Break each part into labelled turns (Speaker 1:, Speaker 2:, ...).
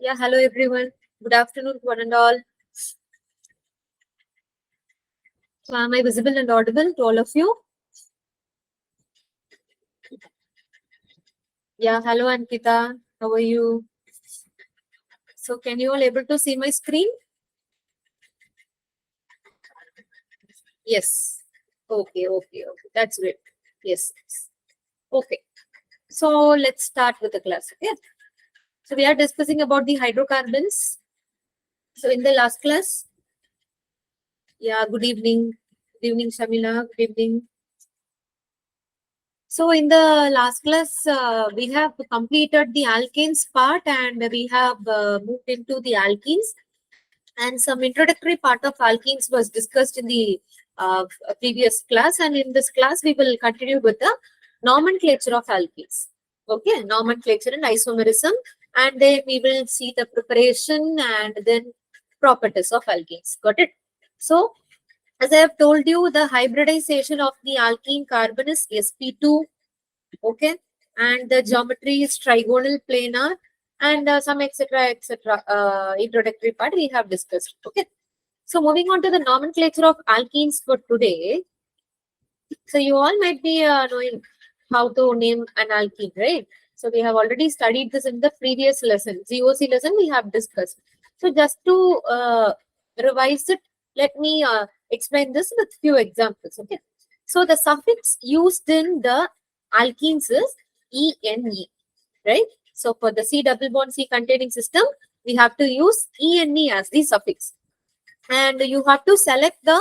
Speaker 1: Yeah, hello everyone. Good afternoon, one and all. So, am I visible and audible to all of you? Yeah, hello Ankita. How are you? So, can you all able to see my screen? Yes. Okay. That's great. Yes. Okay. So, let's start with the class. Okay. So, we are discussing about the hydrocarbons. So, in the last class, yeah, good evening. Good evening, Shamila. Good evening. So in the last class, we have completed the alkanes part and we have moved into the alkenes, and some introductory part of alkenes was discussed in the previous class, and in this class we will continue with the nomenclature of alkenes. Okay, nomenclature and isomerism, and then we will see the preparation and then properties of alkenes. Got it? So as I have told you, the hybridization of the alkene carbon is sp2. Okay, and the geometry is trigonal planar, and some etc. Introductory part we have discussed. Okay, so moving on to the nomenclature of alkenes for today. So you all might be knowing how to name an alkene, right? So we have already studied this in the previous lesson, GOC lesson we have discussed. So just to revise it, let me explain this with few examples. Okay, so the suffix used in the alkenes is ENE, right? So for the C double bond C containing system, we have to use ENE as the suffix, and you have to select the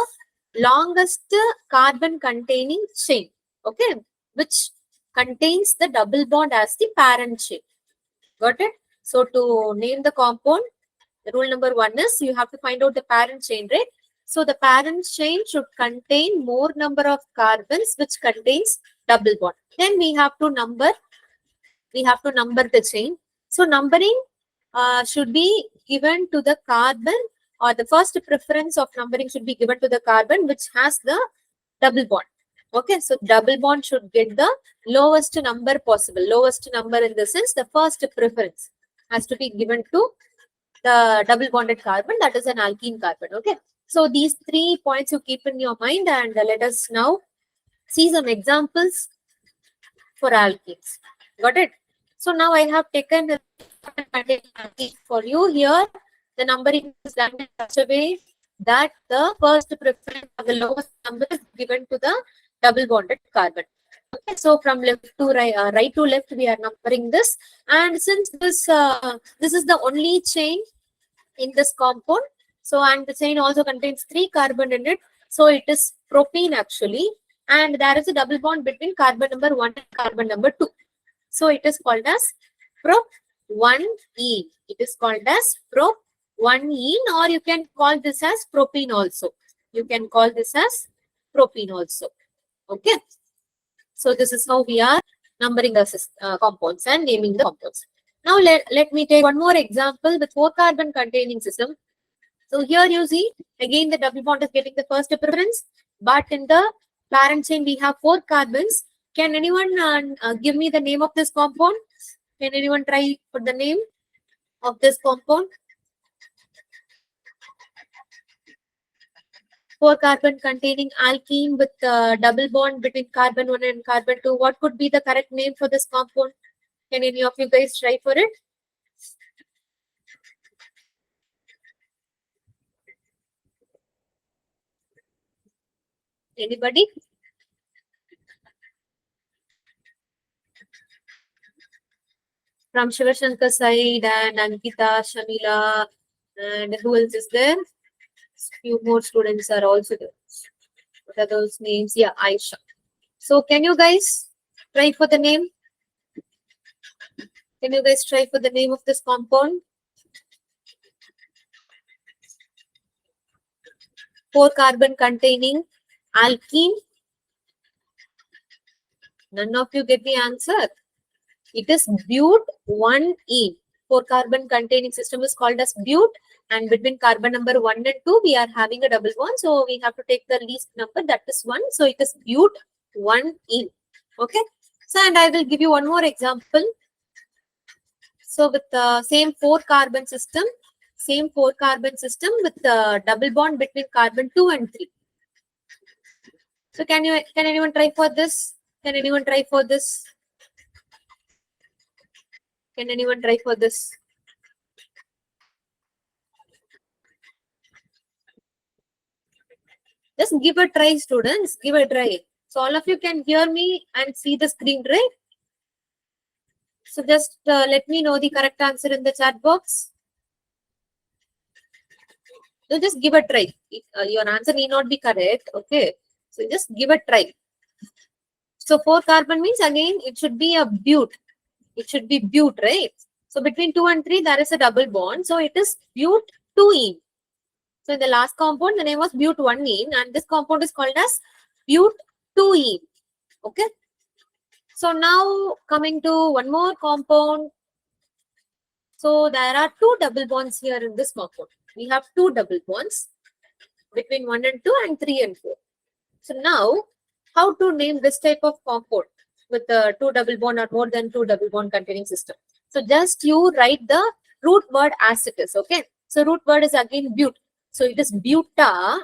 Speaker 1: longest carbon containing chain, okay, which contains the double bond as the parent chain. Got it? So to name the compound, the rule number one is you have to find out the parent chain, right? So the parent chain should contain more number of carbons which contains double bond. Then we have to number the chain. So numbering should be given to the carbon, or the first preference of numbering should be given to the carbon which has the double bond. Okay, so double bond should get the lowest number possible. Lowest number in the sense the first preference has to be given to the double bonded carbon, that is an alkene carbon. Okay, so these 3 points you keep in your mind, and let us now see some examples for alkenes. Got it? So now I have taken the alkene for you. Here the numbering is done in such a way that the first preference of the lowest number is given to the double bonded carbon. Okay, so from left to right, right to left, we are numbering this, and since this is the only chain in this compound, so and the chain also contains 3 carbon in it, so it is propene actually, and there is a double bond between carbon number 1 and carbon number 2, so it is called as prop 1ene. It is called as prop 1ene, or you can call this as propene also. You can call this as propene also. Okay, so this is how we are numbering the compounds and naming the compounds. Now let me take one more example with 4 carbon containing system. So here you see again the double bond is getting the first preference, but in the parent chain we have 4 carbons. Can anyone give me the name of this compound? Can anyone try for the name of this compound? 4 carbon containing alkene with double bond between carbon 1 and carbon 2. What could be the correct name for this compound? Can any of you guys try for it? Anybody? From Shivashankar side, and Ankita, Shamila, and who else is there? Few more students are also there. What are those names? Yeah, Aisha. So can you guys try for the name? Can you guys try for the name of this compound? 4 carbon containing alkene. None of you get the answer. It is but1ene. 4 carbon containing system is called as but, and between carbon number 1 and 2 we are having a double bond, so we have to take the least number, that is 1, so it is but1ene. Okay, so and I will give you one more example. So with the same 4-carbon system, with the double bond between carbon 2 and 3. So can anyone try for this? Can anyone try for this? Can anyone try for this? Just give a try, students. Give a try. So all of you can hear me and see the screen, right? So just let me know the correct answer in the chat box. So just give a try. Your answer may not be correct. Okay. So just give a try. So 4-carbon means again it should be a bute. It should be bute, right? So between 2 and 3 there is a double bond. So it is bute 2-ene. So in the last compound the name was bute 1-ene and this compound is called as bute 2-ene. Okay. So now coming to one more compound. So there are 2 double bonds here in this compound. We have 2 double bonds between 1 and 2 and 3 and 4. So now, how to name this type of compound with the 2 double bond or more than 2 double bond containing system? So just you write the root word as it is. Okay. So root word is again bute. So it is buta.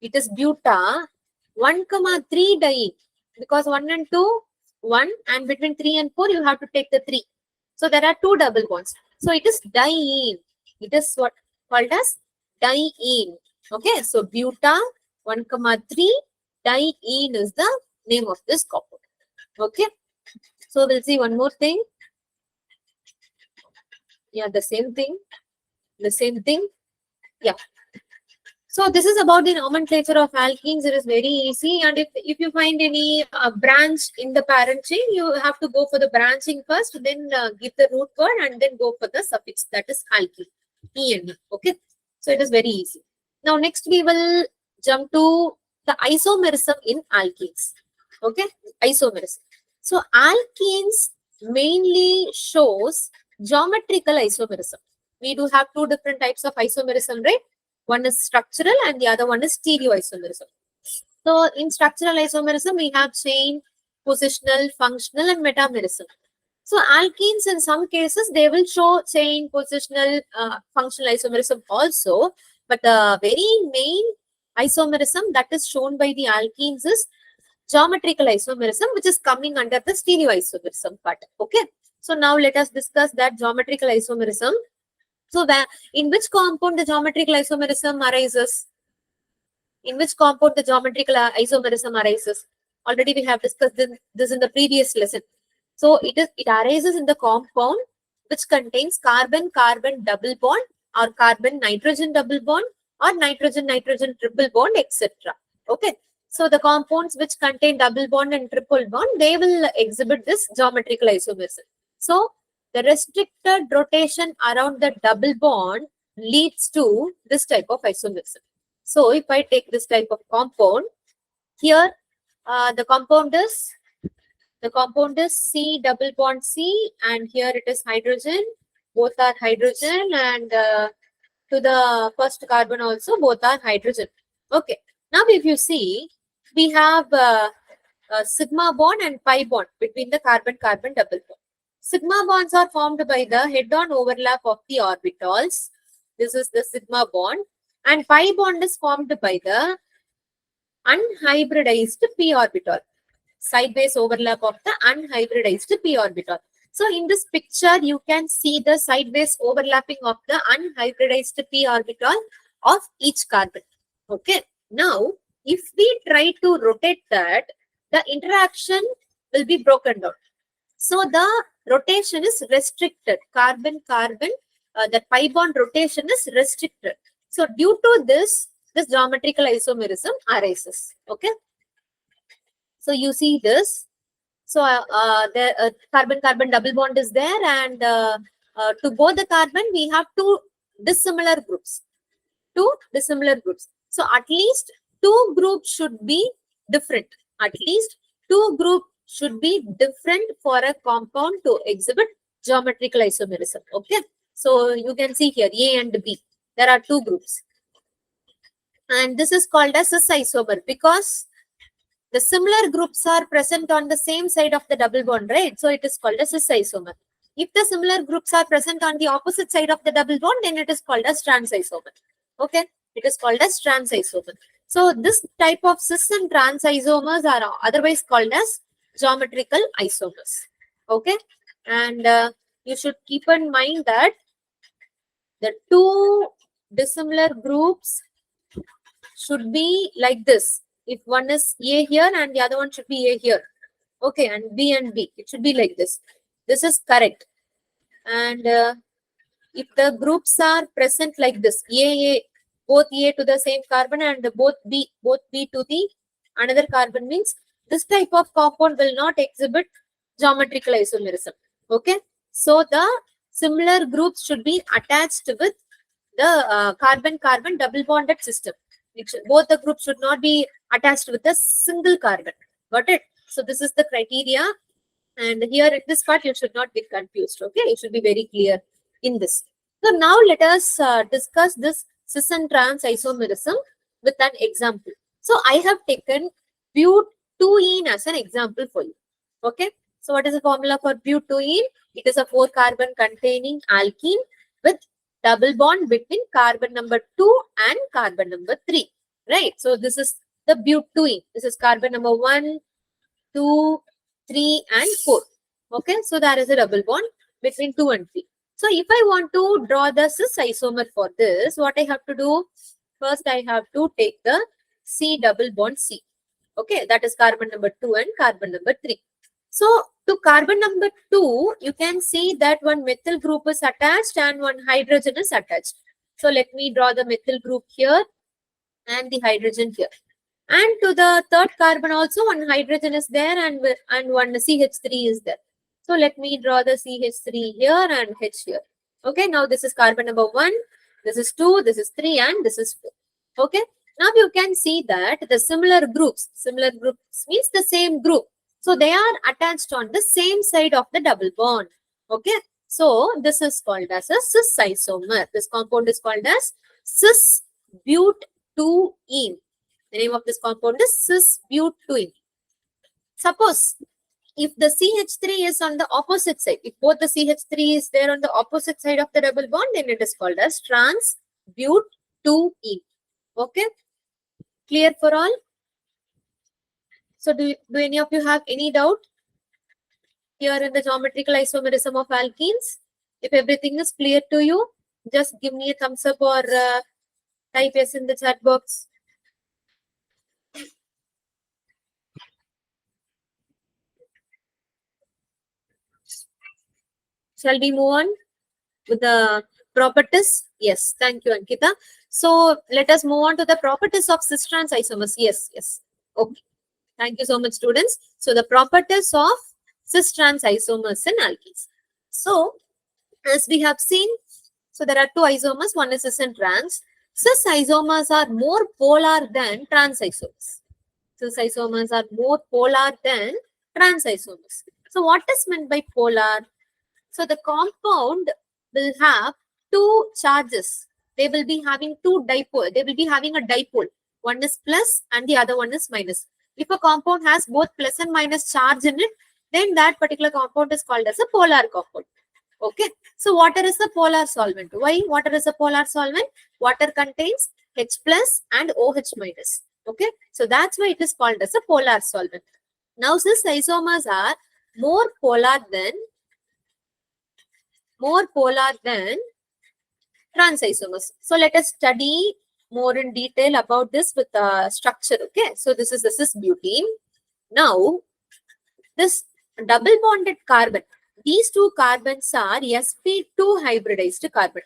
Speaker 1: It is buta 1, 3 diene because 1 and 2 1 and between 3 and 4 you have to take the 3. So there are 2 double bonds. So it is diene. It is what called as diene. Okay. So buta 1, 3 diene is the name of this compound. Okay. So we'll see one more thing. Yeah, the same thing. The same thing. Yeah. So this is about the nomenclature of alkenes. It is very easy. And if you find any branch in the parent chain, you have to go for the branching first, then give the root word and then go for the suffix, that is alkene. EN. Okay. So it is very easy. Now next we will jump to the isomerism in alkenes. Okay. Isomerism. So alkenes mainly shows geometrical isomerism. We do have 2 different types of isomerism, right? One is structural and the other one is stereoisomerism. So in structural isomerism, we have chain, positional, functional, and metamerism. So alkenes in some cases, they will show chain, positional, functional isomerism also. But the very main isomerism that is shown by the alkenes is geometrical isomerism, which is coming under the stereoisomerism part. Okay. So now let us discuss that geometrical isomerism. So in which compound the geometrical isomerism arises? In which compound the geometrical isomerism arises? Already we have discussed this in the previous lesson. So it arises in the compound which contains carbon-carbon double bond or carbon-nitrogen double bond or nitrogen-nitrogen triple bond, etc. Okay. So the compounds which contain double bond and triple bond, they will exhibit this geometrical isomerism. So the restricted rotation around the double bond leads to this type of isomerism. So if I take this type of compound, here the compound is C double bond C, and here it is hydrogen. Both are hydrogen, and to the first carbon also both are hydrogen. Okay. Now if you see, we have a sigma bond and pi bond between the carbon-carbon double bond. Sigma bonds are formed by the head-on overlap of the orbitals. This is the sigma bond. And pi bond is formed by the unhybridized p orbital. Sideways overlap of the unhybridized p orbital. So in this picture, you can see the sideways overlapping of the unhybridized p orbital of each carbon. Okay. Now, if we try to rotate that, the interaction will be broken down. So the rotation is restricted. Carbon-carbon, the pi bond rotation is restricted. So due to this geometrical isomerism arises. Okay. So you see this. So the carbon-carbon double bond is there, and to both the carbon, we have 2 dissimilar groups. 2 dissimilar groups. So at least 2 groups should be different. At least 2 groups should be different for a compound to exhibit geometrical isomerism. Okay. So you can see here A and B. There are 2 groups. And this is called as cis isomer because the similar groups are present on the same side of the double bond, right? So it is called a cis isomer. If the similar groups are present on the opposite side of the double bond, then it is called as trans isomer. Okay, it is called as trans isomer. So this type of cis and trans isomers are otherwise called as geometrical isomers. Okay, and you should keep in mind that the two dissimilar groups should be like this. If one is A here and the other one should be A here. Okay, and B, it should be like this. This is correct. And if the groups are present like this, A, both A to the same carbon and both B to the another carbon, means this type of compound will not exhibit geometrical isomerism. Okay, so the similar groups should be attached with the carbon-carbon double bonded system. Both the groups should not be attached with a single carbon. Got it? So this is the criteria. And here in this part, you should not get confused. Okay, it should be very clear in this. So now let us discuss this cis and trans isomerism with an example. So I have taken butene as an example for you. Okay, so what is the formula for butene? It is a 4-carbon containing alkene with double bond between carbon number 2 and carbon number 3. Right, so this is the butene. This is carbon number 1, 2, 3 and 4. Okay, so there is a double bond between 2 and 3. So if I want to draw the cis isomer for this, what I have to do? First, I have to take the C double bond C. Okay, that is carbon number 2 and carbon number 3. So to carbon number 2, you can see that one methyl group is attached and one hydrogen is attached. So let me draw the methyl group here and the hydrogen here. And to the third carbon also one hydrogen is there and one CH3 is there. So let me draw the CH3 here and H here. Okay, now this is carbon number 1, this is 2, this is 3 and this is 4. Okay, now you can see that the similar groups means the same group. So they are attached on the same side of the double bond. Okay, so this is called as a cis isomer. This compound is called as cis butene. The name of this compound is cis butene. Suppose if the CH3 is on the opposite side, if both the CH3 is there on the opposite side of the double bond, then it is called as trans butene. Okay, clear for all? So do any of you have any doubt here in the geometrical isomerism of alkenes? If everything is clear to you, just give me a thumbs up or type yes in the chat box. Shall we move on with the properties? Yes, thank you, Ankita. So let us move on to the properties of cis-trans isomers. Yes. Okay. Thank you so much, students. So the properties of cis-trans isomers in alkenes. So as we have seen, so there are two isomers, one is cis and trans. Cis isomers are more polar than trans isomers. Cis isomers are more polar than trans isomers. So what is meant by polar? So the compound will have two charges. They will be having two dipole. They will be having a dipole. One is plus and the other one is minus. If a compound has both plus and minus charge in it, then that particular compound is called as a polar compound. Okay. So water is a polar solvent. Why water is a polar solvent? Water contains H plus and OH minus. Okay. So that's why it is called as a polar solvent. Now cis isomers are more polar than trans isomers. So let us study more in detail about this with the structure. Okay, so this is the cis butene. Now this double bonded carbon, these two carbons are sp2 hybridized carbon.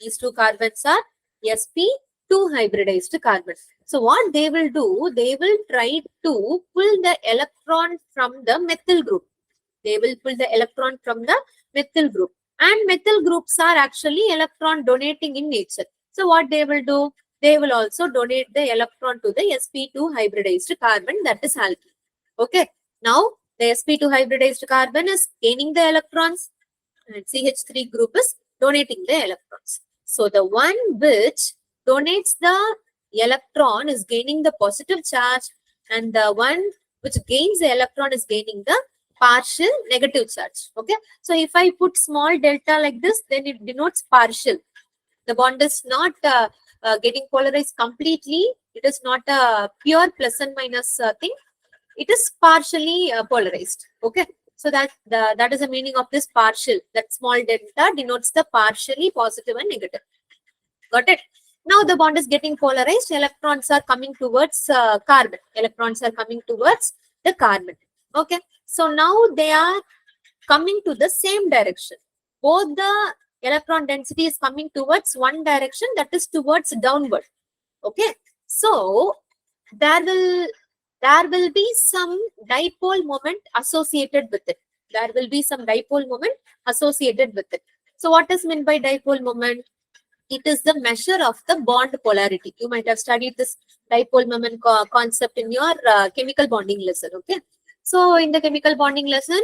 Speaker 1: These two carbons are sp2 hybridized carbon. So what they will do, they will try to pull the electron from the methyl group. They will pull the electron from the methyl group. And methyl groups are actually electron donating in nature. So what they will do? They will also donate the electron to the sp2 hybridized carbon, that is alkene. Okay. Now the sp2 hybridized carbon is gaining the electrons and CH3 group is donating the electrons. So the one which donates the electron is gaining the positive charge and the one which gains the electron is gaining the partial negative charge. Okay. So if I put small delta like this, then it denotes partial. The bond is not getting polarized completely. It is not a pure plus and minus thing. It is partially polarized. Okay. So that is the meaning of this partial. That small delta denotes the partially positive and negative. Got it? Now the bond is getting polarized. Electrons are coming towards carbon. Electrons are coming towards the carbon. Okay. So now they are coming to the same direction. Both the electron density is coming towards one direction, that is towards downward. Okay. So there will be some dipole moment associated with it. There will be some dipole moment associated with it. So what is meant by dipole moment? It is the measure of the bond polarity. You might have studied this dipole moment concept in your chemical bonding lesson. Okay. So in the chemical bonding lesson,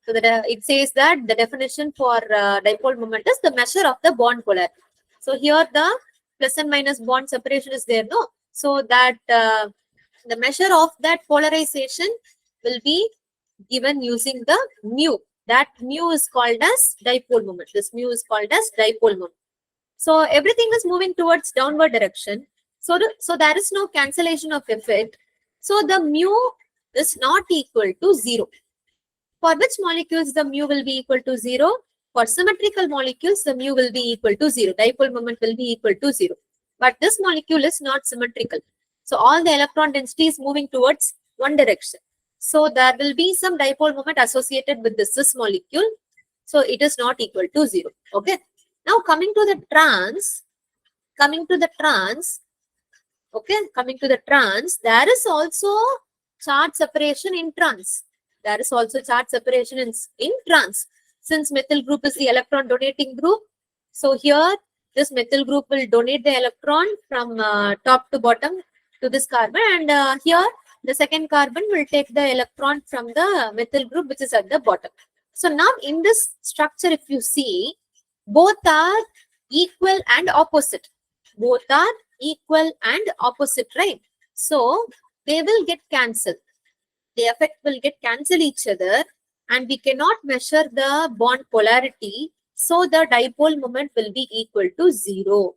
Speaker 1: so that it says that the definition for dipole moment is the measure of the bond polarity. So here the plus and minus bond separation is there, no? So that the measure of that polarization will be given using the mu. That mu is called as dipole moment. This mu is called as dipole moment. So everything is moving towards downward direction. So there is no cancellation of effect. So the mu is not equal to 0. For which molecules the mu will be equal to 0? For symmetrical molecules, the mu will be equal to 0. Dipole moment will be equal to 0. But this molecule is not symmetrical. So all the electron density is moving towards one direction. So there will be some dipole moment associated with this molecule. So it is not equal to 0. Okay. Now coming to the trans, okay, coming to the trans, there is also charge separation in trans. There is also charge separation in trans. Since methyl group is the electron donating group, so here this methyl group will donate the electron from top to bottom to this carbon, and here the second carbon will take the electron from the methyl group which is at the bottom. So now in this structure, if you see, both are equal and opposite. Both are equal and opposite, right? So they will get cancelled. The effect will get cancel each other, and we cannot measure the bond polarity. So the dipole moment will be equal to 0.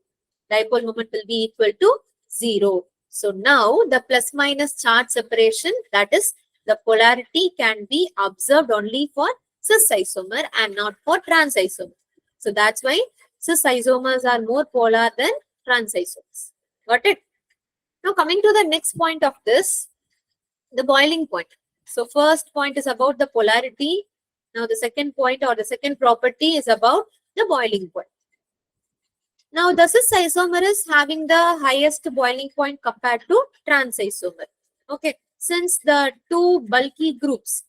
Speaker 1: Dipole moment will be equal to 0. So now the plus minus charge separation, that is the polarity, can be observed only for cis isomer and not for trans isomer. So that's why cis isomers are more polar than trans isomers. Got it? Now coming to the next point of this, the boiling point. So first point is about the polarity. Now the second point or the second property is about the boiling point. Now the cis isomer is having the highest boiling point compared to trans isomer. Okay, since the two bulky groups,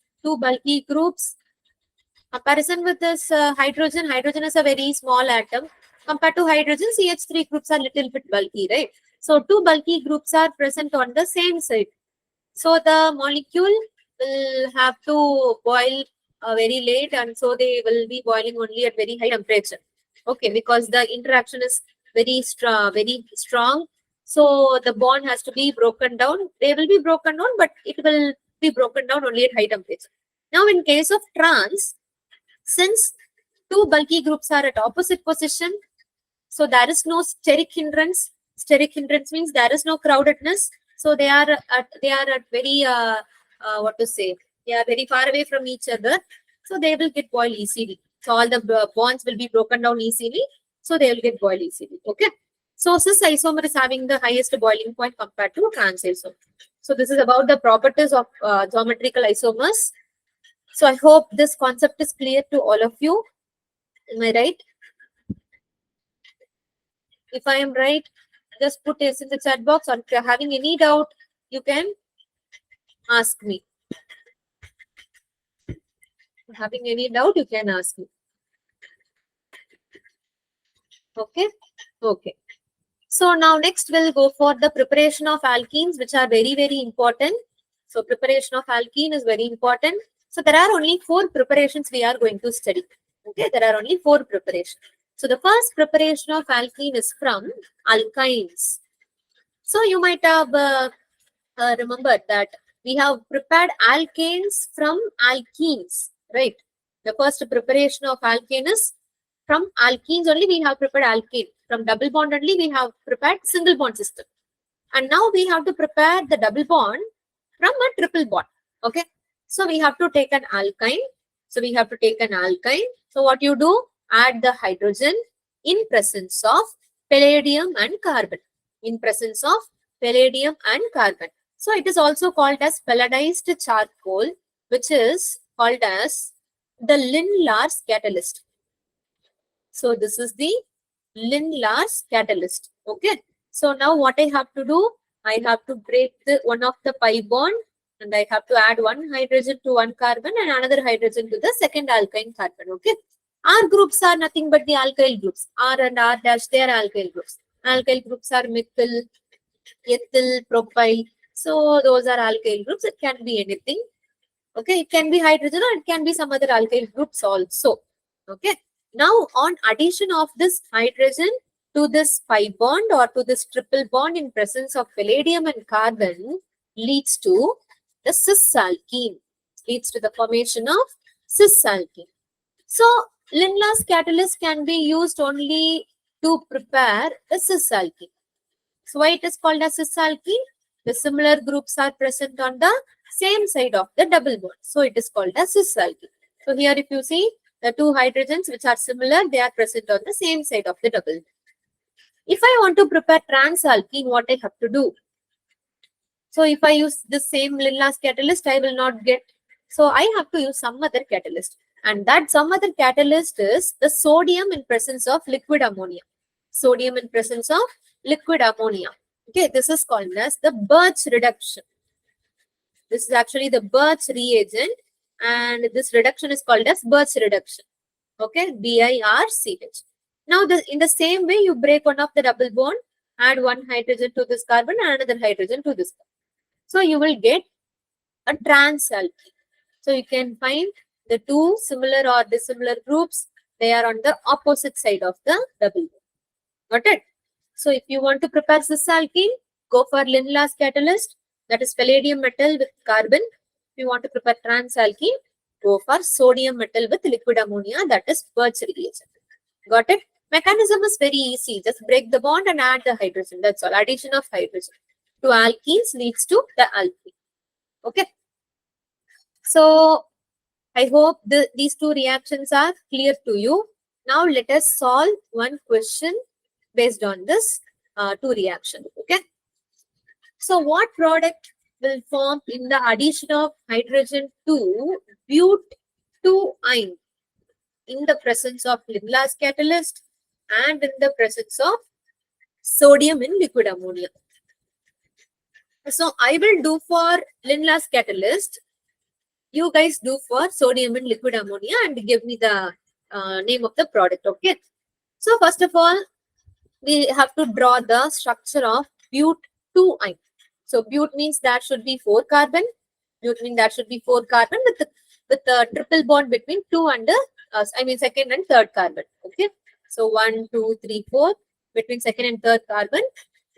Speaker 1: comparison with this hydrogen is a very small atom. Compared to hydrogen, CH3 groups are little bit bulky, right? So two bulky groups are present on the same side. So the molecule will have to boil very late, and so they will be boiling only at very high temperature. Okay, because the interaction is very strong. So the bond has to be broken down. They will be broken down, but it will be broken down only at high temperature. Now, in case of trans, since two bulky groups are at opposite position, so there is no steric hindrance. Steric hindrance means there is no crowdedness. So they are at very they are very far away from each other. So they will get boiled easily. So all the bonds will be broken down easily. So they will get boiled easily. Okay. So cis isomer is having the highest boiling point compared to trans isomer. So this is about the properties of geometrical isomers. So I hope this concept is clear to all of you. Am I right? If I am right, just put this in the chat box, or if you're having any doubt, you can ask me. If you're having any doubt, you can ask me. Okay. Okay. So now next we'll go for the preparation of alkenes, which are very, very important. So preparation of alkene is very important. So there are only 4 preparations we are going to study. Okay, there are only 4 preparations. So the first preparation of alkene is from alkynes. So you might have remembered that We have prepared alkanes from alkenes, right? The first preparation of alkane is from alkenes only. We have prepared alkane. From double bond only we have prepared single bond system. And now we have to prepare the double bond from a triple bond. Okay. So we have to take an alkyne. So we have to take an alkyne. So what you do? Add the hydrogen in presence of palladium and carbon. In presence of palladium and carbon. So it is also called as pelladized charcoal, which is called as the Lin-Lars catalyst. So this is the Lin-Lars catalyst. Okay. So now what I have to do? I have to break one of the pi bond and I have to add one hydrogen to one carbon and another hydrogen to the second alkyne carbon. Okay. R groups are nothing but the alkyl groups. R and R dash, they are alkyl groups. Alkyl groups are methyl, ethyl, propyl. So those are alkyl groups. It can be anything. Okay. It can be hydrogen or it can be some other alkyl groups also. Okay. Now on addition of this hydrogen to this pi bond or to this triple bond in presence of palladium and carbon leads to the cis alkene, leads to the formation of cis alkene. So Lin-Lars catalyst can be used only to prepare the cis alkene. So why it is called as cis alkene? The similar groups are present on the same side of the double bond. So it is called as cis alkene. So here if you see the two hydrogens which are similar, they are present on the same side of the double bond. If I want to prepare trans alkene, what I have to do? So if I use the same Lin-Lars catalyst, I will not get. So I have to use some other catalyst. And that some other catalyst is the sodium in presence of liquid ammonia. Sodium in presence of liquid ammonia. Okay, this is called as the Birch reduction. This is actually the Birch reagent. And this reduction is called as Birch reduction. Okay, BIRCH. Now, in the same way, you break one of the double bond, add one hydrogen to this carbon and another hydrogen to this carbon. So, you will get a trans alkene. So, you can find the two similar or dissimilar groups. They are on the opposite side of the double bond. Got it? So, if you want to prepare cis alkene, go for Lin-Lars catalyst. That is palladium metal with carbon. If you want to prepare trans alkene, go for sodium metal with liquid ammonia. That is Birch reagent. Got it? Mechanism is very easy. Just break the bond and add the hydrogen. That's all. Addition of hydrogen to alkenes leads to the alkene. Okay. So I hope these two reactions are clear to you. Now let us solve one question based on this two reactions. Okay. So what product will form in the addition of hydrogen to but2-ine in the presence of Lin-Lars catalyst and in the presence of sodium in liquid ammonia? So I will do for Lin-Lars catalyst. You guys do for sodium in liquid ammonia and give me the name of the product. Okay. So first of all, we have to draw the structure of but2-ine. So but means that should be 4 carbon. But means that should be 4 carbon with the triple bond between 2 and second and third carbon. Okay. So 1, 2, 3, 4 between second and third carbon,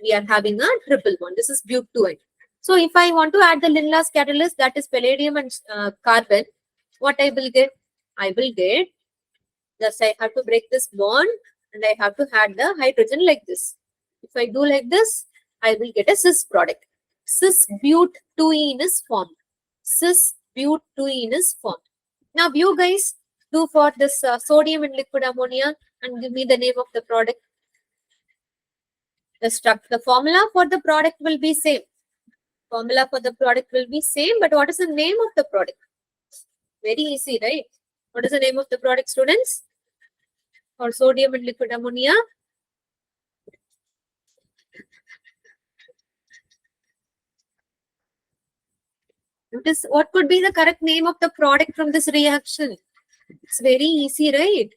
Speaker 1: we are having a triple bond. This is but2-ine. So if I want to add the Lin-Lars catalyst, that is palladium and carbon, what I will get? I will get, just I have to break this bond and I have to add the hydrogen like this. If I do like this, I will get a cis product. Cis but2-ene is formed. Cis but2-ene is formed. Now you guys do for this sodium in liquid ammonia and give me the name of the product. The formula for the product will be same. Formula for the product will be same, but what is the name of the product? Very easy, right? What is the name of the product, students? For sodium and liquid ammonia? What could be the correct name of the product from this reaction? It's very easy, right?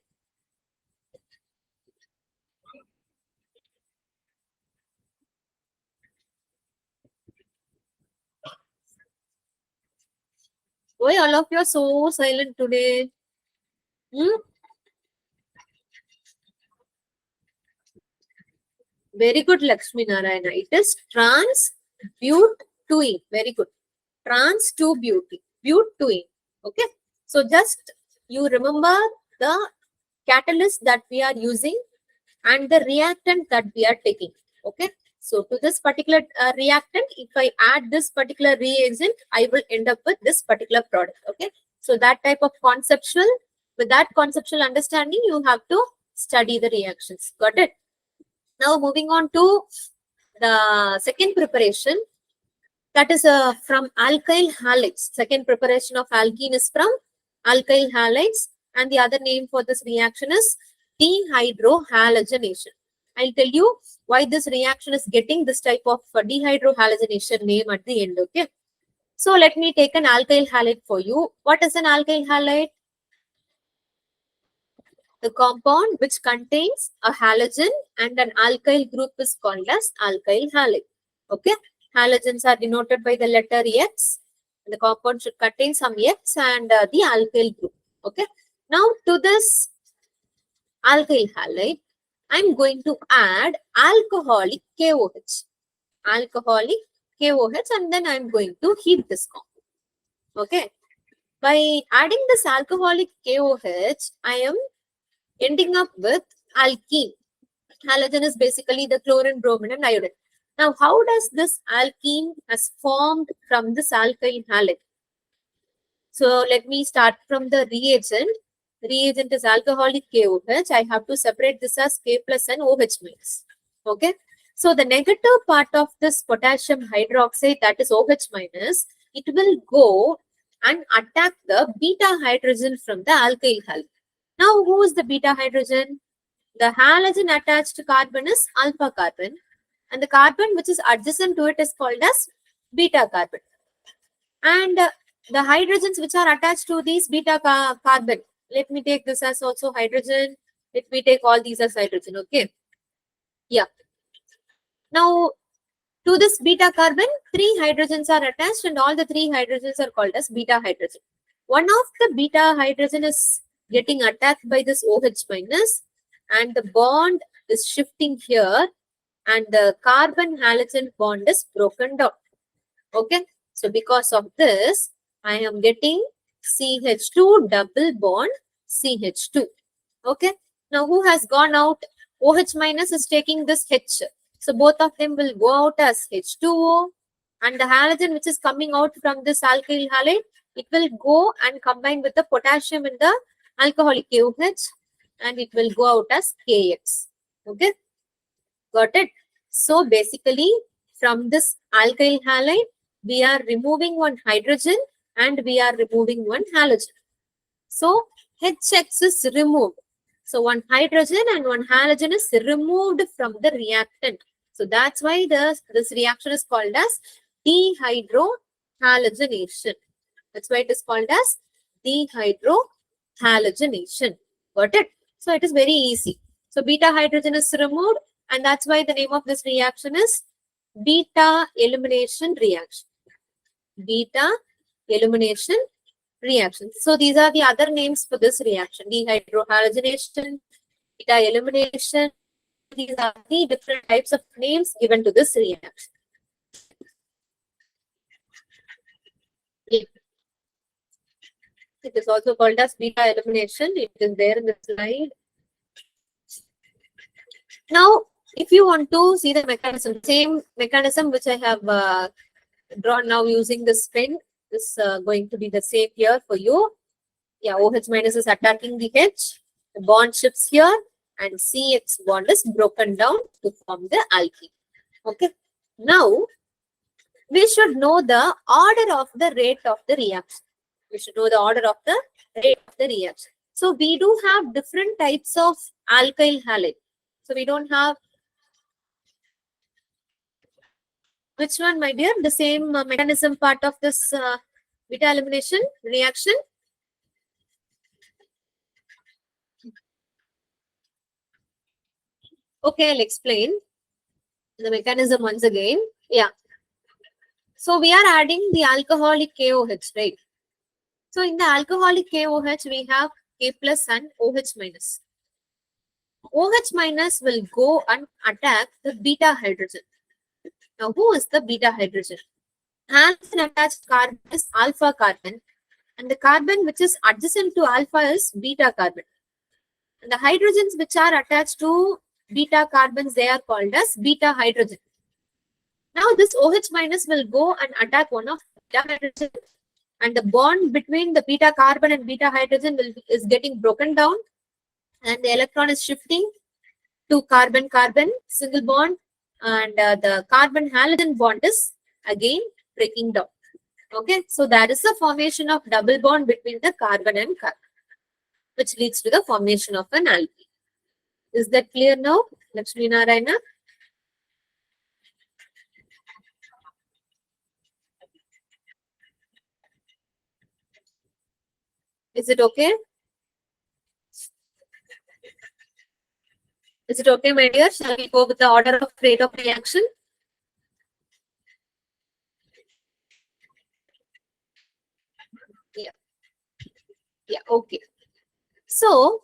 Speaker 1: Why all of you are so silent today? Very good, Lakshmi Narayana. It is trans but2-ene. Very good. trans 2 butene. Okay. So just you remember the catalyst that we are using and the reactant that we are taking. Okay. So to this particular reactant, if I add this particular reagent, I will end up with this particular product. Okay. So that type of conceptual, with that conceptual understanding, you have to study the reactions. Got it? Now moving on to the second preparation, that is from alkyl halides. Second preparation of alkene is from alkyl halides, and the other name for this reaction is dehydrohalogenation. I'll tell you why this reaction is getting this type of dehydrohalogenation name at the end. Okay. So let me take an alkyl halide for you. What is an alkyl halide? The compound which contains a halogen and an alkyl group is called as alkyl halide. Okay. Halogens are denoted by the letter X. The compound should contain some X and the alkyl group. Okay. Now to this alkyl halide, I'm going to add alcoholic KOH. Alcoholic KOH, and then I'm going to heat this compound. Okay. By adding this alcoholic KOH, I am ending up with alkene. Halogen is basically the chlorine, bromine, and iodine. Now, how does this alkene has formed from this alkyl halide? So, let me start from the reagent. Reagent is alcoholic KOH. I have to separate this as K plus and OH minus. Okay. So, the negative part of this potassium hydroxide, that is OH minus, it will go and attack the beta hydrogen from the alkyl halide. Now, who is the beta hydrogen? The halogen attached carbon is alpha carbon, and the carbon which is adjacent to it is called as beta carbon. And the hydrogens which are attached to these beta carbon, let me take this as also hydrogen. Let me take all these as hydrogen. Okay. Yeah. Now, to this beta carbon, 3 hydrogens are attached, and all the 3 hydrogens are called as beta hydrogen. One of the beta hydrogen is getting attacked by this OH minus, and the bond is shifting here, and the carbon halogen bond is broken down. Okay. So because of this, I am getting CH2 double bond CH2. Okay. Now who has gone out? OH minus is taking this H. So both of them will go out as H2O, and the halogen which is coming out from this alkyl halide, it will go and combine with the potassium in the alcoholic KOH, and it will go out as KX. Okay. Got it? So basically from this alkyl halide, we are removing one hydrogen and we are removing one halogen. So HX is removed. So one hydrogen and one halogen is removed from the reactant. So that's why this reaction is called as dehydrohalogenation. That's why it is called as dehydrohalogenation. Got it? So it is very easy. So beta hydrogen is removed, and that's why the name of this reaction is beta elimination reaction. Beta elimination reaction. So these are the other names for this reaction: dehydrohalogenation, beta elimination. These are the different types of names given to this reaction. It is also called as beta elimination. It is there in the slide. Now, if you want to see the mechanism, same mechanism which I have drawn now using this pen, is going to be the same here for you. Yeah, OH minus is attacking the H, the bond shifts here, and CX bond is broken down to form the alkene. Okay. Now, we should know the order of the rate of the reaction. We should know the order of the rate of the reaction. So, we do have different types of alkyl halide. So, we don't have which one, my dear? The same mechanism part of this beta elimination reaction. Okay, I'll explain the mechanism once again. Yeah. So we are adding the alcoholic KOH, right? So in the alcoholic KOH, we have K plus and OH minus. OH minus will go and attack the beta hydrogen. Now, who is the beta hydrogen? Halogen attached carbon is alpha carbon, and the carbon which is adjacent to alpha is beta carbon. And the hydrogens which are attached to beta carbons, they are called as beta hydrogen. Now this OH minus will go and attack one of beta hydrogen, and the bond between the beta carbon and beta hydrogen is getting broken down, and the electron is shifting to carbon carbon single bond, and the carbon halogen bond is again breaking down. Okay, so that is the formation of double bond between the carbon and carbon, which leads to the formation of an alkene. Is that clear now, Lakshmi Narayana? Is it okay? Is it okay, my dear? Shall we go with the order of rate of reaction? Yeah. Yeah, okay. So,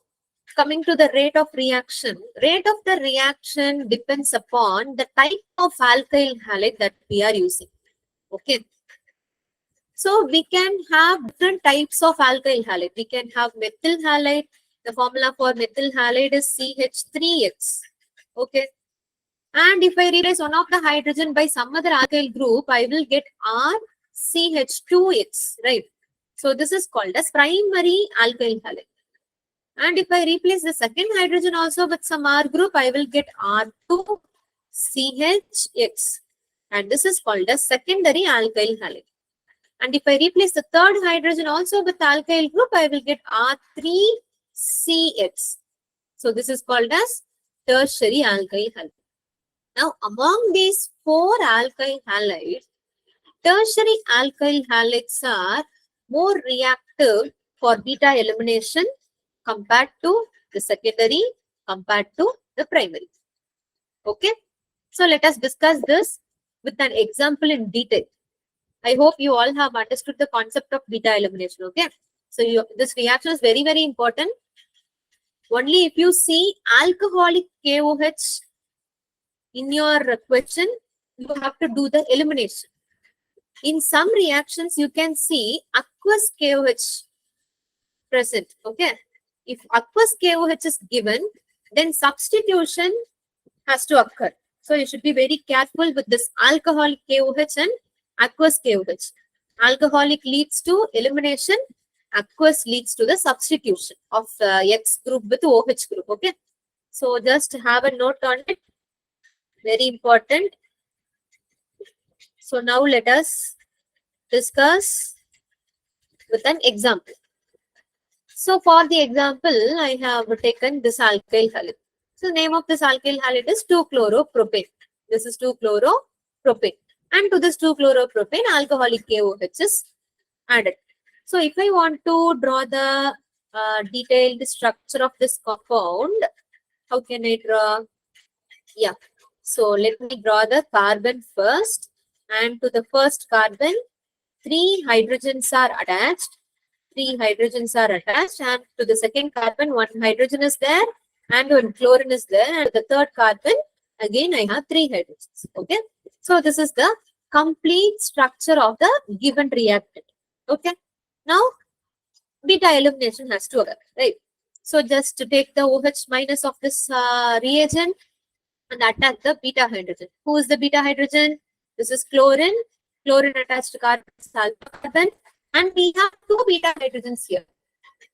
Speaker 1: coming to the rate of reaction depends upon the type of alkyl halide that we are using. Okay. So, we can have different types of alkyl halide. We can have methyl halide. The formula for methyl halide is CH3X. Okay. And if I replace one of the hydrogen by some other alkyl group, I will get RCH2X, right? So this is called as primary alkyl halide. And if I replace the second hydrogen also with some R group, I will get R2CHX. And this is called as secondary alkyl halide. And if I replace the third hydrogen also with alkyl group, I will get R3CX. So this is called as tertiary alkyl halide. Now, among these four alkyl halides, tertiary alkyl halides are more reactive for beta elimination compared to the secondary, compared to the primary. Okay. So, let us discuss this with an example in detail. I hope you all have understood the concept of beta elimination. Okay. So, this reaction is very, very important. Only if you see alcoholic KOH in your question, you have to do the elimination. In some reactions, you can see aqueous KOH present. Okay. If aqueous KOH is given, then substitution has to occur. So you should be very careful with this alcoholic KOH and aqueous KOH. Alcoholic leads to elimination. Aqueous leads to the substitution of X group with OH group. Okay. So just have a note on it. Very important. So now let us discuss with an example. So for the example, I have taken this alkyl halide. So name of this alkyl halide is 2-chloropropane. This is 2-chloropropane. And to this 2-chloropropane, alcoholic KOH is added. So if I want to draw the detailed structure of this compound, how can I draw? Yeah. So let me draw the carbon first. And to the first carbon, 3 hydrogens are attached. 3 hydrogens are attached, and to the second carbon, 1 hydrogen is there and 1 chlorine is there, and the third carbon, again I have 3 hydrogens. Okay. So this is the complete structure of the given reactant. Okay. Now beta elimination has to occur, right? So just to take the OH minus of this reagent and attack the beta hydrogen. Who is the beta hydrogen? This is chlorine. Chlorine attached to carbon is alpha carbon. And we have 2 beta hydrogens here.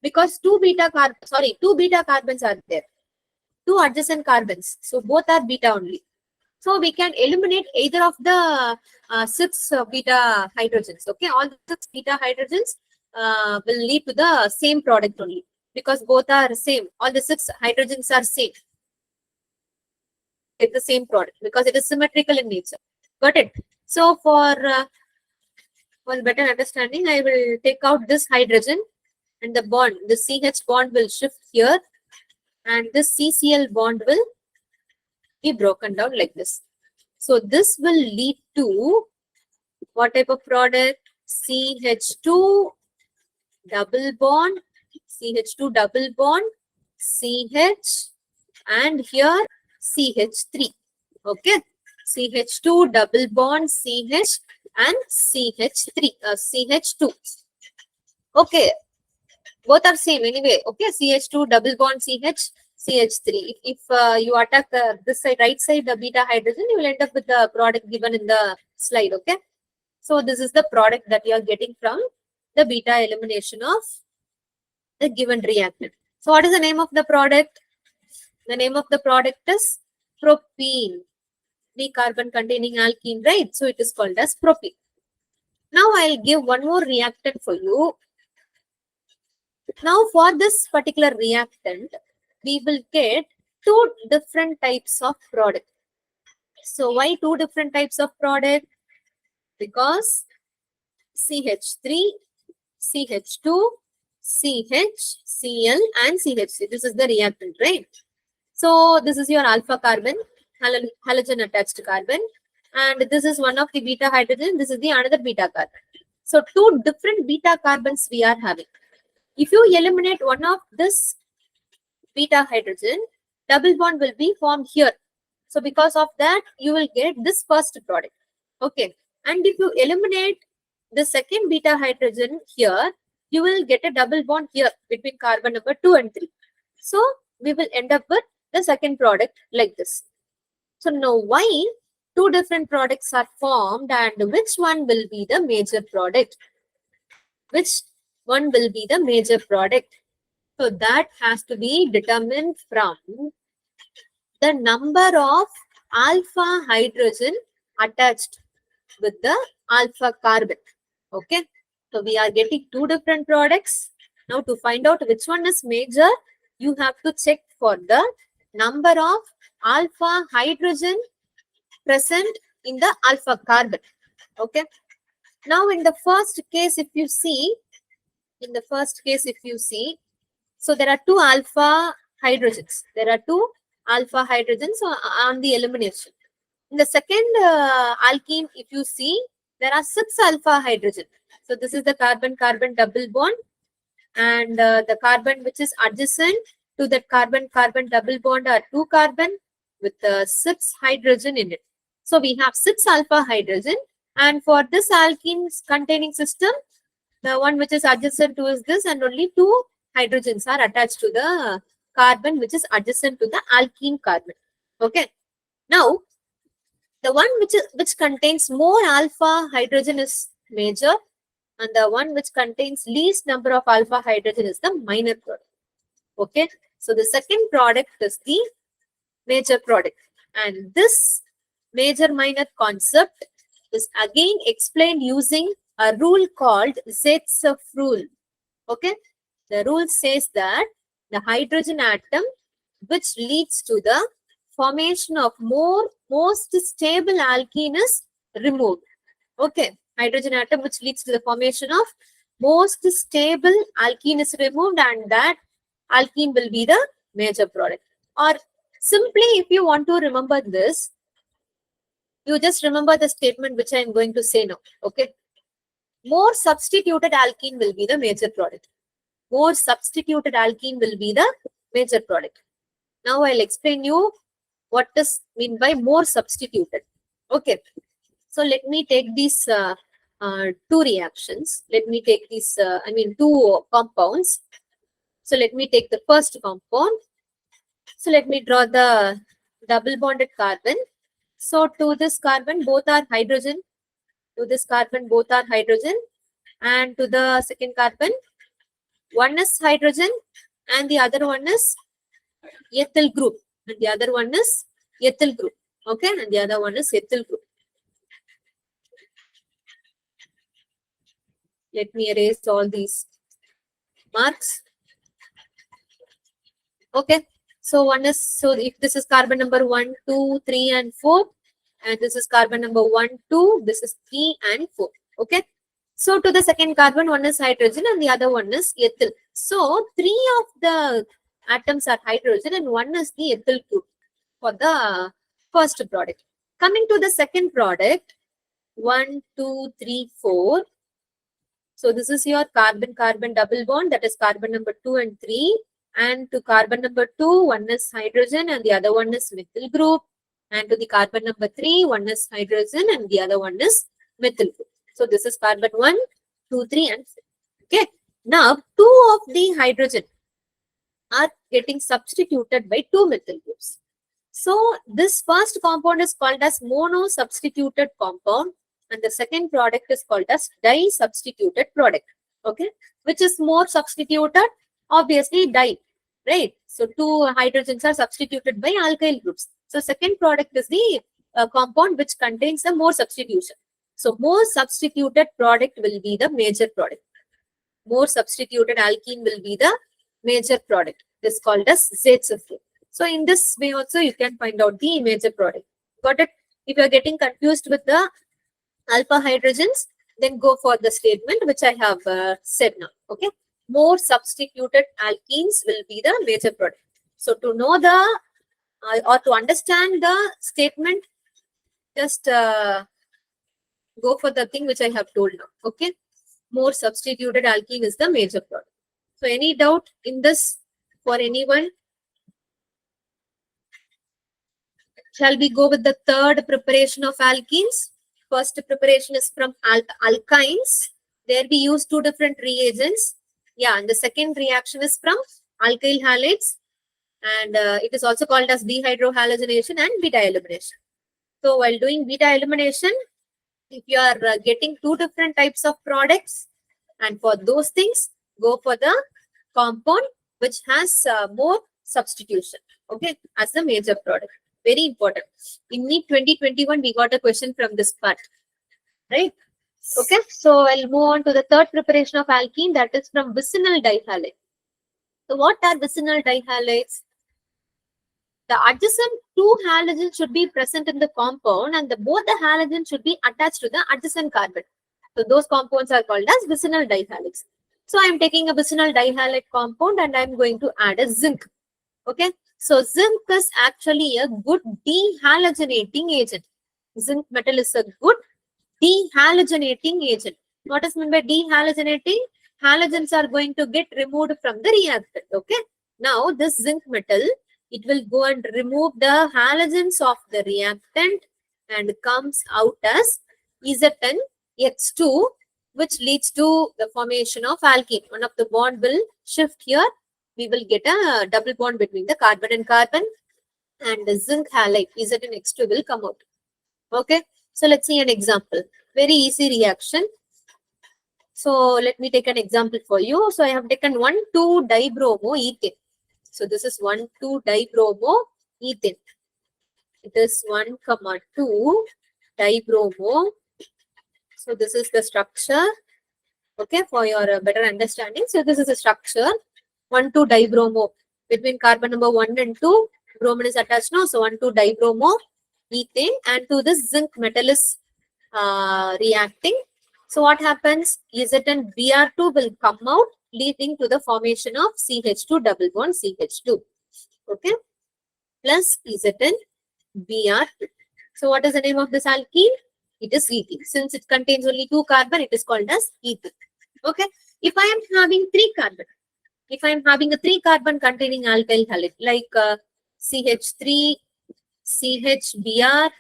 Speaker 1: Because 2 beta carbons are there. 2 adjacent carbons. So both are beta only. So we can eliminate either of the 6 beta hydrogens. Okay, all the 6 beta hydrogens will lead to the same product only. Because both are same. All the 6 hydrogens are same. It's the same product because it is symmetrical in nature. Got it? So for better understanding, I will take out this hydrogen and the bond, the CH bond will shift here and this CCl bond will be broken down like this. So this will lead to what type of product? CH2 double bond, CH2 double bond, CH and here CH3. Okay. CH2 double bond CH and CH3, CH2. Okay, both are same anyway. Okay, CH2 double bond CH, CH3. If you attack this side, right side, the beta hydrogen, you will end up with the product given in the slide. Okay, so this is the product that you are getting from the beta elimination of the given reactant. So what is the name of the product? The name of the product is propene, the carbon containing alkene, right? So it is called as propene. Now I'll give one more reactant for you. Now for this particular reactant, we will get two different types of product. So why two different types of product? Because CH3, CH2, CH, Cl and CH3. This is the reactant, right? So this is your alpha carbon, halogen attached carbon, and this is one of the beta hydrogen. This is the another beta carbon. So two different beta carbons we are having. If you eliminate one of this beta hydrogen, double bond will be formed here. So because of that, you will get this first product. Okay. And if you eliminate the second beta hydrogen here, you will get a double bond here between carbon number 2 and 3. So we will end up with the second product like this. So now why two different products are formed and which one will be the major product? Which one will be the major product? So that has to be determined from the number of alpha hydrogen attached with the alpha carbon. Okay. So we are getting two different products. Now to find out which one is major, you have to check for the number of alpha hydrogen present in the alpha carbon. Okay. Now in the first case, if you see, so there are two alpha hydrogens. There are two alpha hydrogens on the elimination. In the second alkene, if you see, there are 6 alpha hydrogen. So this is the carbon-carbon double bond, and the carbon which is adjacent to that carbon-carbon double bond are 2 carbon with 6 hydrogen in it. So we have 6 alpha hydrogen, and for this alkenes containing system, the one which is adjacent to is this, and only 2 hydrogens are attached to the carbon which is adjacent to the alkene carbon. Okay. Now, the one which contains more alpha hydrogen is major, and the one which contains least number of alpha hydrogen is the minor product. Okay. So the second product is the major product, and this major minor concept is again explained using a rule called Zetsov rule. Okay. The rule says that the hydrogen atom which leads to the formation of most stable alkene is removed. Okay. Hydrogen atom which leads to the formation of most stable alkene is removed, and that alkene will be the major product. Or simply, if you want to remember this, you just remember the statement which I am going to say now. Okay. More substituted alkene will be the major product. More substituted alkene will be the major product. Now I'll explain you what is mean by more substituted. Okay. So let me take these two reactions. Let me take these, two compounds. So let me take the first compound. So let me draw the double bonded carbon. So to this carbon, both are hydrogen. To this carbon, both are hydrogen. And to the second carbon, one is hydrogen and the other one is ethyl group. And the other one is ethyl group. Okay. And the other one is ethyl group. Let me erase all these marks. Okay. So if this is carbon number 1, 2, 3, and 4, and this is carbon number 1, 2, this is 3 and 4. Okay. So to the second carbon, one is hydrogen and the other one is ethyl. So 3 of the atoms are hydrogen and one is the ethyl group for the first product. Coming to the second product, 1, 2, 3, 4. So this is your carbon-carbon double bond, that is carbon number 2 and 3. And to carbon number 2, one is hydrogen and the other one is methyl group. And to the carbon number 3, one is hydrogen and the other one is methyl group. So this is carbon 1, 2, 3 and 4. Okay. Now 2 of the hydrogen are getting substituted by 2 methyl groups. So this first compound is called as mono-substituted compound and the second product is called as di-substituted product. Okay. Which is more substituted? Obviously di, right? So 2 hydrogens are substituted by alkyl groups. So second product is the compound which contains a more substitution. So more substituted product will be the major product. More substituted alkene will be the major product. This is called as ZSF. So in this way also you can find out the major product. Got it? If you are getting confused with the alpha hydrogens, then go for the statement which I have said now. Okay. More substituted alkenes will be the major product. So to know the or to understand the statement, just go for the thing which I have told now. Okay. More substituted alkene is the major product. So any doubt in this for anyone? Shall we go with the third preparation of alkenes? First preparation is from alkynes. There we use 2 different reagents. Yeah, and the second reaction is from alkyl halides. And it is also called as dehydrohalogenation and beta elimination. So while doing beta elimination, if you are getting 2 different types of products, and for those things, go for the compound which has more substitution, okay, as the major product. Very important. In NEET 2021, we got a question from this part, right? Okay, so I'll move on to the third preparation of alkene, that is from vicinal dihalide. So what are vicinal dihalides? The adjacent 2 halogens should be present in the compound and both the halogens should be attached to the adjacent carbon. So those compounds are called as vicinal dihalides. So I am taking a vicinal dihalide compound and I am going to add a zinc. Okay. So zinc is actually a good dehalogenating agent. Zinc metal is a good dehalogenating agent. What is meant by dehalogenating? Halogens are going to get removed from the reactant. Okay. Now this zinc metal, it will go and remove the halogens of the reactant and comes out as ZnX2, which leads to the formation of alkene. One of the bond will shift here. We will get a double bond between the carbon and carbon, and the zinc halide ZnX2 will come out. Okay. So let's see an example. Very easy reaction. So let me take an example for you. So I have taken 1,2-dibromo-ethane. So this is 1,2-dibromo-ethane. It is 1,2-dibromo. So this is the structure. Okay, for your better understanding. So this is a structure. 1,2-dibromo. Between carbon number 1 and 2, bromine is attached now. So 1,2-dibromo-ethane, and to this zinc metal is reacting. So what happens? ZnBr2 will come out, leading to the formation of CH2 double bond CH2. Okay, plus ZnBr2. So what is the name of this alkene? It is ethene. Since it contains only 2 carbon, it is called as ethene. Okay. If I am having 3 carbon, if I am having a 3 carbon containing alkyl halide like CH3, CHBr,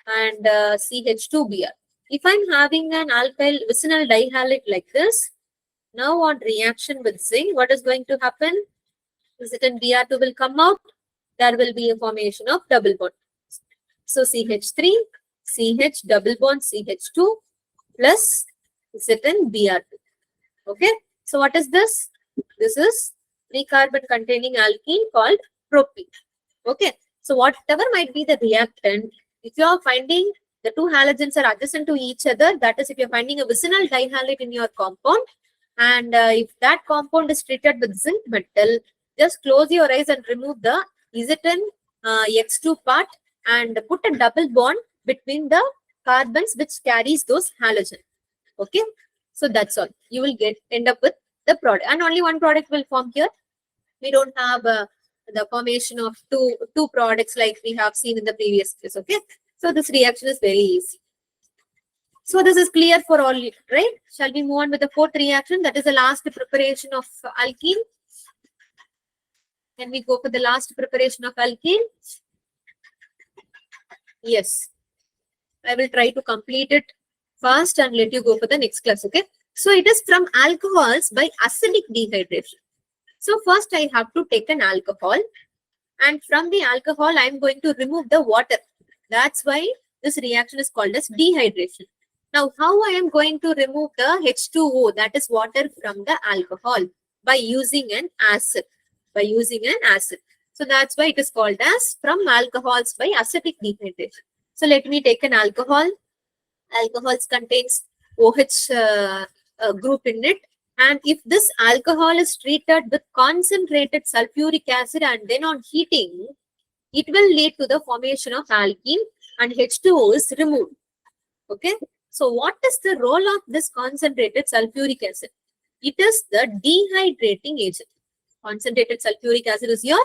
Speaker 1: and CH2Br. If I am having an alkyl vicinal dihalide like this, now on reaction with zinc, what is going to happen? ZnBr2 will come out. There will be a formation of double bond. So CH3, CH double bond CH2 plus ZnBr2. Okay. So what is this? This is 3 carbon containing alkene called propene. Okay. So whatever might be the reactant, if you are finding the 2 halogens are adjacent to each other, that is if you are finding a vicinal dihalide in your compound, and if that compound is treated with zinc metal, just close your eyes and remove the ZnX2 part and put a double bond between the carbons which carries those halogens. Okay. So that's all. You will end up with the product, and only one product will form here. We don't have the formation of two products like we have seen in the previous case. Okay. So this reaction is very easy. So this is clear for all, right? Shall we move on with the fourth reaction? That is the last preparation of alkene. Can we go for the last preparation of alkene? Yes. I will try to complete it fast and let you go for the next class. Okay. So it is from alcohols by acidic dehydration. So first I have to take an alcohol, and from the alcohol I am going to remove the water. That's why this reaction is called as dehydration. Now how I am going to remove the H2O, that is water, from the alcohol? By using an acid. By using an acid. So that's why it is called as from alcohols by acidic dehydration. So let me take an alcohol. Alcohols contains OH group in it. And if this alcohol is treated with concentrated sulfuric acid and then on heating, it will lead to the formation of alkene and H2O is removed. Okay. So what is the role of this concentrated sulfuric acid? It is the dehydrating agent. Concentrated sulfuric acid is your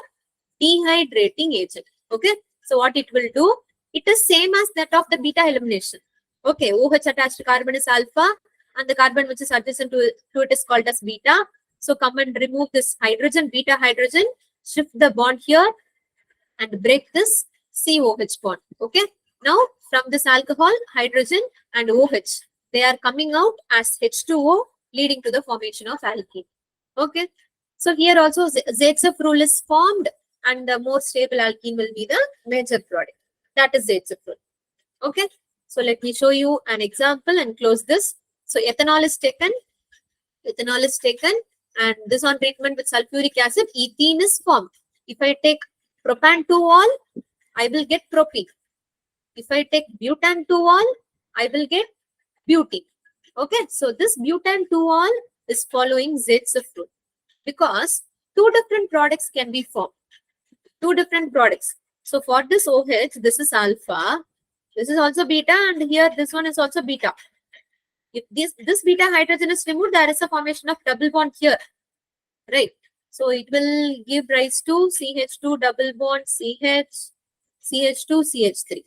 Speaker 1: dehydrating agent. Okay. So what it will do? It is same as that of the beta elimination. Okay. OH attached to carbon is alpha and the carbon which is adjacent to it is called as beta. So come and remove this hydrogen, beta hydrogen, shift the bond here and break this COH bond. Okay. Now from this alcohol, hydrogen and OH, they are coming out as H2O, leading to the formation of alkene. Okay. So here also Zaitsev rule is formed and the more stable alkene will be the major product. That is Zaitsev rule. Okay. So let me show you an example and close this. So ethanol is taken. Ethanol is taken and this on treatment with sulfuric acid, ethene is formed. If I take propan-2-ol, I will get propene. If I take butan-2-ol, I will get butene. Okay, so this butan-2-ol is following Zaitsev rule because two different products can be formed. Two different products. So for this OH, this is alpha, this is also beta, and here this one is also beta. If this beta hydrogen is removed, there is a formation of double bond here, right? So it will give rise to CH2 double bond CH, CH2, CH3.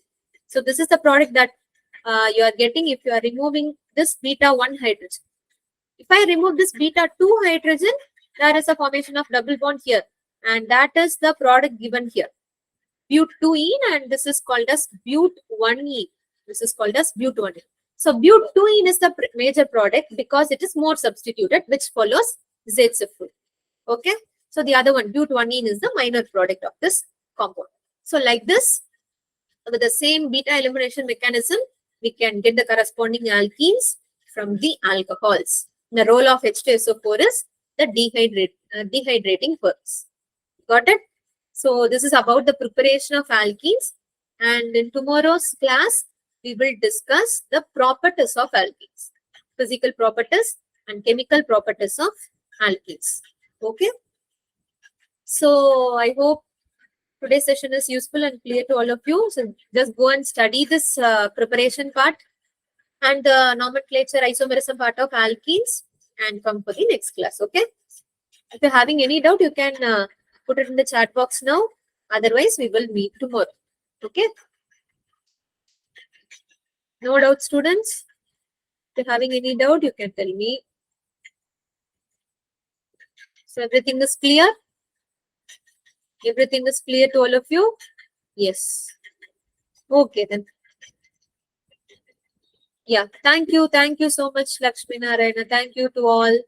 Speaker 1: So this is the product that you are getting if you are removing this beta 1 hydrogen. If I remove this beta 2 hydrogen, there is a formation of double bond here. And that is the product given here. But-2-ene, and this is called as but-1-ene. This is called as but-1-ene. So but-2-ene is the major product because it is more substituted, which follows Zaitsev rule. Okay. So the other one, but-1-ene, is the minor product of this compound. So like this, with the same beta elimination mechanism, we can get the corresponding alkenes from the alcohols. The role of H2SO4 is the dehydrating purpose. Got it? So this is about the preparation of alkenes. And in tomorrow's class, we will discuss the properties of alkenes, physical properties and chemical properties of alkenes. Okay. So I hope today's session is useful and clear to all of you. So just go and study this preparation part and the nomenclature isomerism part of alkenes and come for the next class. Okay. If you're having any doubt, you can put it in the chat box now. Otherwise, we will meet tomorrow. Okay. No doubt, students. If you're having any doubt, you can tell me. So everything is clear? Everything is clear to all of you? Yes. Okay then. Yeah. Thank you. Thank you so much, Lakshmi Narayana. Thank you to all.